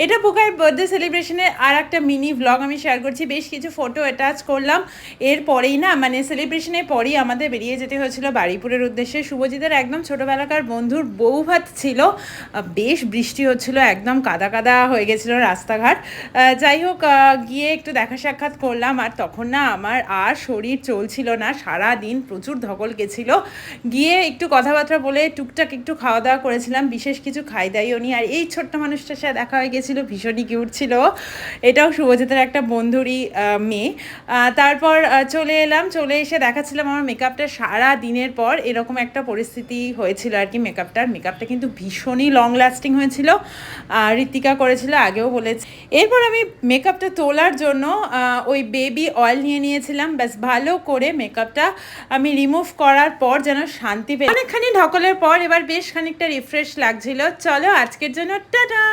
এটা পোকার বার্থডে সেলিব্রেশনের আর একটা মিনি ব্লগ আমি শেয়ার করছি। বেশ কিছু ফটো অ্যাটাচ করলাম। এরপরেই না মানে সেলিব্রেশনের পরেই আমাদের বেরিয়ে যেতে হয়েছিল বারুইপুরের উদ্দেশ্যে। শুভজিতের একদম ছোটোবেলাকার বন্ধুর বউ ভাত ছিল। বেশ বৃষ্টি হচ্ছিল, একদম কাদা কাদা হয়ে গেছিলো রাস্তাঘাট। যাই হোক, গিয়ে একটু দেখা সাক্ষাৎ করলাম। আর তখন না আমার আর শরীর চলছিল না, সারা দিন প্রচুর ধকল গেছিলো। গিয়ে একটু কথাবার্তা বলে টুকটাক একটু খাওয়া দাওয়া করেছিলাম, বিশেষ কিছু খাই দাইও নি। আর এই ছোট্ট মানুষটার সাথে দেখা হয়ে গেছিলো, ভীষণই কিউট ছিল। এটাও শুভজিতের একটা বন্ধুরই মেয়ে। তারপর চলে এলাম, চলে এসে দেখাচ্ছিলাম আমার মেকআপটা। সারা দিনের পর এরকম একটা পরিস্থিতি হয়েছিল আর কি মেকআপটা কিন্তু ভীষণই লং লাস্টিং হয়েছিল। ঋতিকা করেছিল, আগেও বলেছি। এরপর আমি মেকআপটা তোলার জন্য ওই বেবি অয়েল নিয়ে নিয়েছিলাম। ব্যাস ভালো করে মেকআপটা আমি রিমুভ করার পর যেন শান্তি পেয়ে অনেকখানি ঢকলের পর এবার বেশ খানিকটা রিফ্রেশ লাগছিল। চলো আজকের জন্য টাটা।